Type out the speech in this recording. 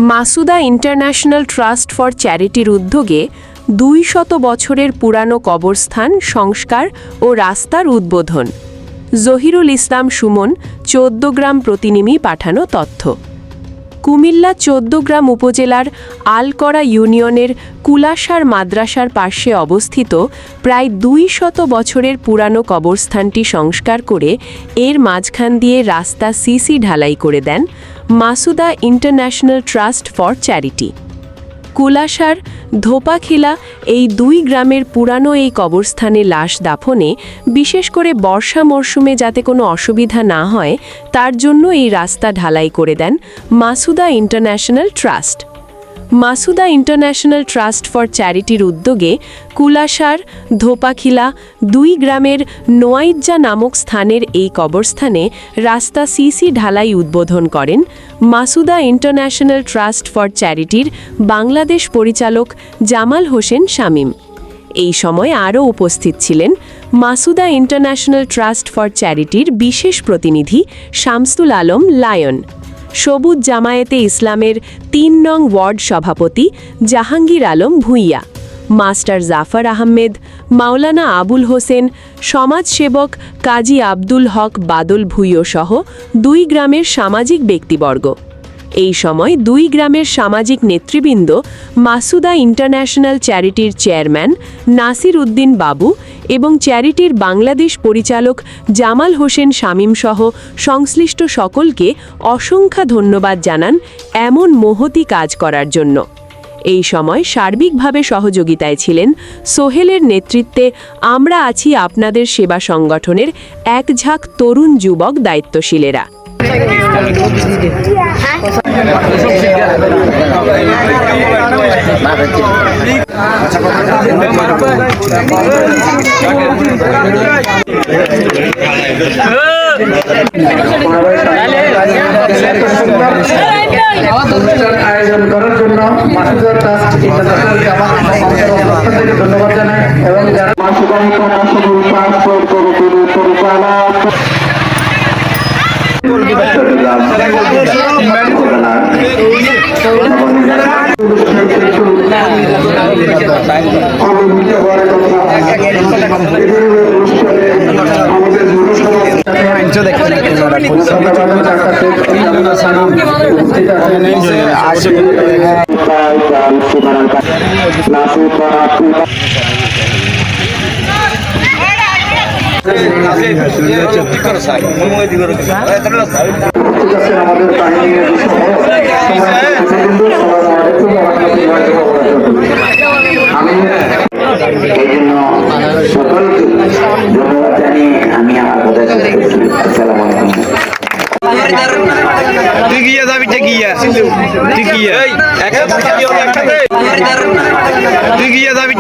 Masuda international trust for চ্যারিটির উদ্যোগে 200 বছরের পুরানো কবরস্থান সংস্কার ও রাস্তার উদ্বোধন। জহিরুল ইসলাম সুমন, 14 গ্রাম প্রতিনিধি পাঠানো তথ্য। কুমিল্লা 14 গ্রাম উপজেলার আলকরা ইউনিয়নের কুলাসার মাদ্রাসার পাশে অবস্থিত প্রায় 200 বছরের পুরানো কবরস্থানটি সংস্কার করে এর মাঝখান দিয়ে রাস্তা সিসি ঢালাই করে দেন Masuda international trust for charity. Kulasar Dhopakhila এই 2 গ্রামের পুরানো এই কবরস্থানে লাশ দাফনে বিশেষ করে বর্ষা মরশুমে যাতে কোনো অসুবিধা না হয় তার জন্য এই রাস্তা ঢালাই করে দেন Masuda international trust. Masuda international trust for চ্যারিটির উদ্যোগে কুলাসার ধোপাখিলা 2 গ্রামের নোয়াইজ্জা নামক স্থানের এই কবরস্থানে রাস্তা সিসি ঢালাই উদ্বোধন করেন মাসুদা ইন্টারন্যাশনাল ট্রাস্ট ফর চ্যারিটির বাংলাদেশ পরিচালক জামাল হোসেন শামীম। এই সময় আরও উপস্থিত ছিলেন মাসুদা ইন্টারন্যাশনাল ট্রাস্ট ফর চ্যারিটির বিশেষ প্রতিনিধি শামসুল আলম লায়ন, সবুজ জামায়াতে ইসলামের 3 নং ওয়ার্ড সভাপতি জাহাঙ্গীর আলম ভূঁইয়া, মাস্টার জাফর আহমেদ, মাওলানা আবুল হোসেন, সমাজসেবক কাজী আব্দুল হক বাদল ভূঁইয়া সহ 2 গ্রামের সামাজিক ব্যক্তিবর্গ। এই সময় 2 গ্রামের সামাজিক নেতৃবৃন্দ মাসুদা ইন্টারন্যাশনাল চ্যারিটির চেয়ারম্যান নাসির উদ্দিন বাবু এবং চ্যারিটির বাংলাদেশ পরিচালক জামাল হোসেন শামীম সহ সংশ্লিষ্ট সকলকে অসংখ্য ধন্যবাদ জানান এমন মহতি কাজ করার জন্য। এই সময় সার্বিকভাবে সহযোগিতায় ছিলেন সোহেলের নেতৃত্বে আমরা আছি আপনাদের সেবা সংগঠনের এক ঝাঁক তরুণ যুবক দায়িত্বশীলেরা। আয়োজন করার জন্য মাসুদা ট্রাস্ট ইন্টারন্যাশনালকে আমার ধন্যবাদ জানাই এবং যারা মাসুদা ইন্টারন্যাশনাল ট্রান্সপোর্ট কমিটির পরিচালক তুই গিয়া যাবি